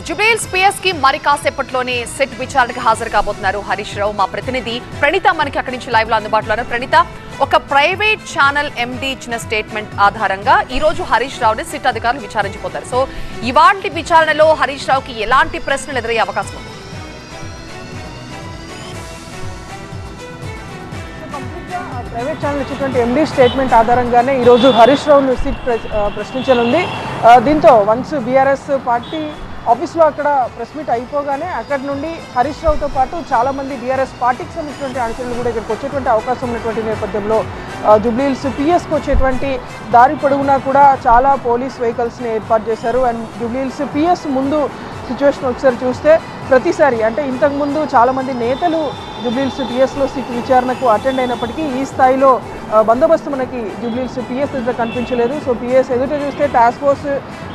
Jubilee Hills PS కి మరి కాసేపట్లోనే set విచారణకు హాజరు కాబోతున్నారు హరీష్ రావు. మా ప్రతినిధి ప్రణీత మనకి అక్కడి నుంచి లైవ్ లో అందుబాటులో ఉన్నారు. ప్రణీత, ఒక ప్రైవేట్ ఛానల్ ఎండీ ఇచ్చిన స్టేట్మెంట్ ఆధారంగా ఈ రోజు హరీష్ రావుని సిట్ అధికారులు విచారించబోతారు. సో ఇవాల్టి విచారణలో హరీష్ రావుకి ఎలాంటి ప్రశ్నలు ఎదురయ్యే అవకాశం ఉంది? ప్రైవేట్ ఛానల్ ఇచ్చినటువంటి ఎండీ స్టేట్మెంట్ ఆధారంగానే ఈరోజు హరీష్ రావును సిట్ ప్రశ్నించనుంది. దీంతో వన్స్ బీఆర్ఎస్ పార్టీ ఆఫీస్లో అక్కడ ప్రెస్ మీట్ అయిపోగానే అక్కడి నుండి హరీష్ రావుతో పాటు చాలామంది బీఆర్ఎస్ పార్టీకి సంబంధించినటువంటి అనుచరులు కూడా ఇక్కడికి వచ్చేటువంటి అవకాశం ఉన్నటువంటి నేపథ్యంలో జూబ్లీహిల్స్ పిఎస్కి వచ్చేటువంటి దారి పొడవునా కూడా చాలా పోలీస్ వెహికల్స్ని ఏర్పాటు చేశారు. అండ్ జూబ్లీహిల్స్ పిఎస్ ముందు సిచ్యువేషన్ ఒకసారి చూస్తే ప్రతిసారి అంటే ఇంతకుముందు చాలామంది నేతలు జూబ్లీహిల్స్ పిఎస్లో సిట్ విచారణకు అటెండ్ అయినప్పటికీ ఈ స్థాయిలో బందోబస్తు మనకి జూబ్లీహిల్స్ పిఎస్ ఎదుట కనిపించలేదు. సో పిఎస్ ఎదుట చూస్తే టాస్క్ ఫోర్స్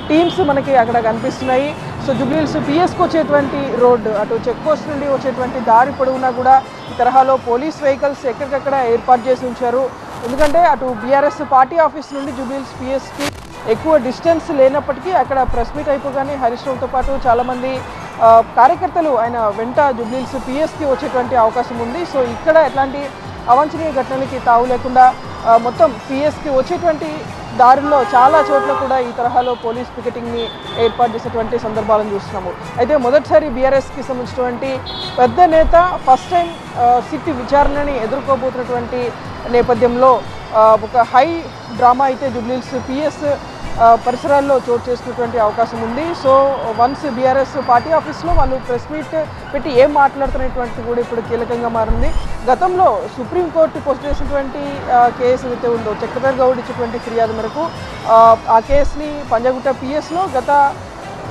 టీమ్స్ మనకి అక్కడ కనిపిస్తున్నాయి. సో జూబ్లీహిల్స్ పిఎస్కి వచ్చేటువంటి రోడ్డు అటు చెక్ పోస్ట్ నుండి వచ్చేటువంటి దారి పొడవునా కూడా ఈ తరహాలో పోలీస్ వెహికల్స్ ఎక్కడికక్కడ ఏర్పాటు చేసి ఉంచారు. ఎందుకంటే అటు బీఆర్ఎస్ పార్టీ ఆఫీస్ నుండి జూబ్లీహిల్స్ పిఎస్కి ఎక్కువ డిస్టెన్స్ లేనప్పటికీ అక్కడ ప్రెస్ మీట్ అయిపోగానే హరీష్ రావుతో పాటు చాలామంది కార్యకర్తలు ఆయన వెంట జూబ్లీహిల్స్ పిఎస్కి వచ్చేటువంటి అవకాశం ఉంది. సో ఇక్కడ ఎట్లాంటి అవాంఛనీయ ఘటనలకి తావు లేకుండా మొత్తం పిఎస్కి వచ్చేటువంటి దారుల్లో చాలా చోట్ల కూడా ఈ తరహాలో పోలీస్ పికెటింగ్ని ఏర్పాటు చేసేటువంటి సందర్భాలను చూస్తున్నాము. అయితే మొదటిసారి బీఆర్ఎస్కి సంబంధించినటువంటి పెద్ద నేత ఫస్ట్ టైం సిట్ విచారణని ఎదుర్కోబోతున్నటువంటి నేపథ్యంలో ఒక హై డ్రామా అయితే జూబ్లీహిల్స్ పిఎస్ పరిసరాల్లో చోటు చేసుకున్నటువంటి అవకాశం ఉంది. సో వన్స్ బీఆర్ఎస్ పార్టీ ఆఫీస్లో వాళ్ళు ప్రెస్ మీట్ పెట్టి ఏం మాట్లాడుతున్నటువంటి కూడా ఇప్పుడు కీలకంగా మారింది. గతంలో సుప్రీంకోర్టు పోస్ట్ చేసినటువంటి కేసు ఏదైతే ఉందో చక్రధర్ గౌడ్ ఇచ్చినటువంటి ఫిర్యాదు మేరకు ఆ కేసుని పంజాగుట్ట పిఎస్లో గత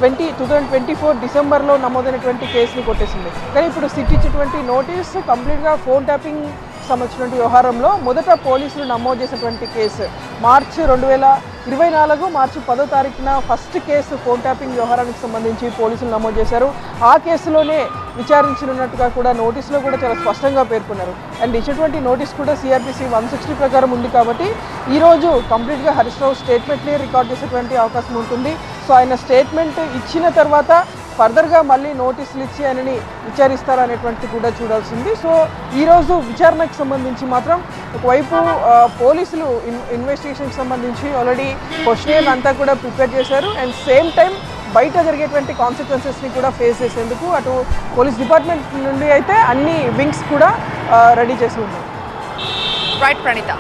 2024 డిసెంబర్లో నమోదైనటువంటి కేసుని కొట్టేసింది. కానీ ఇప్పుడు సిట్ ఇచ్చినటువంటి నోటీస్ కంప్లీట్గా ఫోన్ ట్యాపింగ్ సంబంధించినటువంటి వ్యవహారంలో మొదట పోలీసులు నమోదు చేసినటువంటి కేసు మార్చి 2024 మార్చి 10వ తారీఖున ఫస్ట్ కేసు ఫోన్ ట్యాపింగ్ వ్యవహారానికి సంబంధించి పోలీసులు నమోదు చేశారు. ఆ కేసులోనే విచారించనున్నట్టుగా కూడా నోటీసులో కూడా చాలా స్పష్టంగా పేర్కొన్నారు. అండ్ ఇచ్చినటువంటి నోటీస్ కూడా సిఆర్పిసి 160 ప్రకారం ఉంది కాబట్టి ఈరోజు కంప్లీట్గా హరీష్ రావు స్టేట్మెంట్ని రికార్డ్ చేసేటువంటి అవకాశం ఉంటుంది. సో ఆయన స్టేట్మెంట్ ఇచ్చిన తర్వాత ఫర్దర్గా మళ్ళీ నోటీసులు ఇచ్చి ఆయనని విచారిస్తారా అనేటువంటిది కూడా చూడాల్సింది. సో ఈరోజు విచారణకు సంబంధించి మాత్రం ఒకవైపు పోలీసులు ఇన్వెస్టిగేషన్కి సంబంధించి ఆల్రెడీ క్వశ్చన్ అంతా కూడా ప్రిపేర్ చేశారు. అండ్ సేమ్ టైం బయట జరిగేటువంటి కాన్సిక్వెన్సెస్ని కూడా ఫేస్ చేసేందుకు అటు పోలీస్ డిపార్ట్మెంట్ నుండి అయితే అన్ని వింగ్స్ కూడా రెడీ చేసి ఉన్నారు. రైట్ ప్రణీత.